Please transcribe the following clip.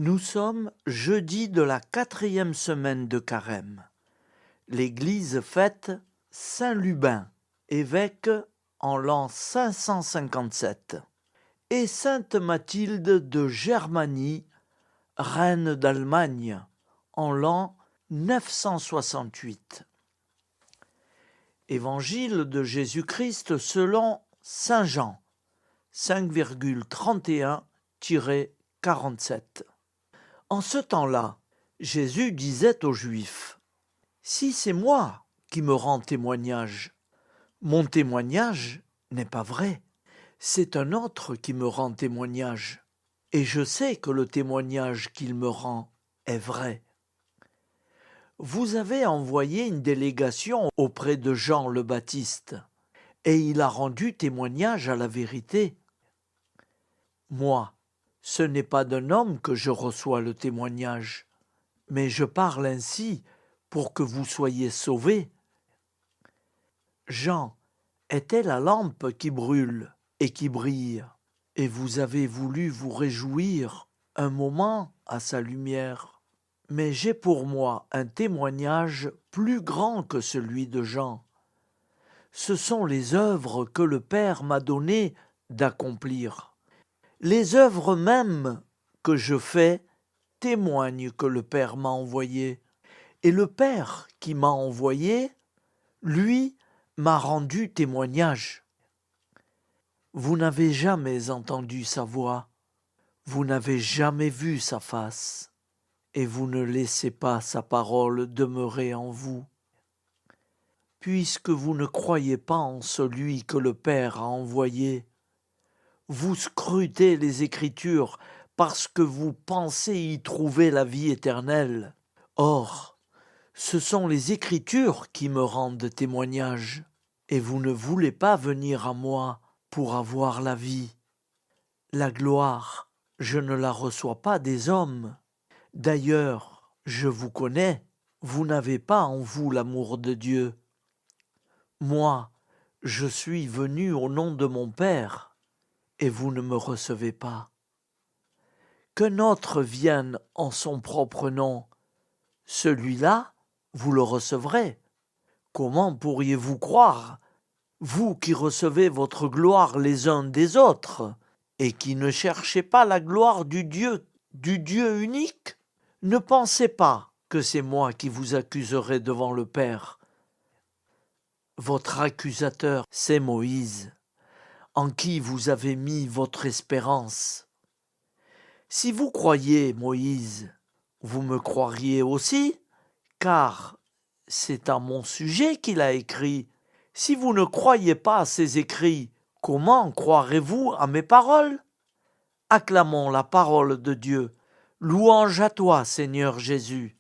Nous sommes jeudi de la 4e semaine de Carême. L'Église fête Saint Lubin, évêque en l'an 557, et Sainte Mathilde de Germanie, reine d'Allemagne, en l'an 968. Évangile de Jésus-Christ selon Saint Jean, 5,31-47. En ce temps-là, Jésus disait aux Juifs : « Si c'est moi qui me rends témoignage, mon témoignage n'est pas vrai. C'est un autre qui me rend témoignage, et je sais que le témoignage qu'il me rend est vrai. Vous avez envoyé une délégation auprès de Jean le Baptiste, et il a rendu témoignage à la vérité. Moi, ce n'est pas d'un homme que je reçois le témoignage, mais je parle ainsi pour que vous soyez sauvés. Jean était la lampe qui brûle et qui brille, et vous avez voulu vous réjouir un moment à sa lumière. Mais j'ai pour moi un témoignage plus grand que celui de Jean. Ce sont les œuvres que le Père m'a donné d'accomplir. Les œuvres mêmes que je fais témoignent que le Père m'a envoyé. Et le Père qui m'a envoyé, lui, m'a rendu témoignage. Vous n'avez jamais entendu sa voix, vous n'avez jamais vu sa face, et vous ne laissez pas sa parole demeurer en vous. Puisque vous ne croyez pas en celui que le Père a envoyé, vous scrutez les Écritures parce que vous pensez y trouver la vie éternelle. Or, ce sont les Écritures qui me rendent témoignage, et vous ne voulez pas venir à moi pour avoir la vie. La gloire, je ne la reçois pas des hommes. D'ailleurs, je vous connais, vous n'avez pas en vous l'amour de Dieu. Moi, je suis venu au nom de mon Père, et vous ne me recevez pas. Qu'un autre vienne en son propre nom, celui-là, vous le recevrez. Comment pourriez-vous croire, vous qui recevez votre gloire les uns des autres, et qui ne cherchez pas la gloire du Dieu unique? Ne pensez pas que c'est moi qui vous accuserai devant le Père. Votre accusateur, c'est Moïse, en qui vous avez mis votre espérance. Si vous croyez Moïse, vous me croiriez aussi, car c'est à mon sujet qu'il a écrit. Si vous ne croyez pas à ses écrits, comment croirez-vous à mes paroles? Acclamons la parole de Dieu. Louange à toi, Seigneur Jésus.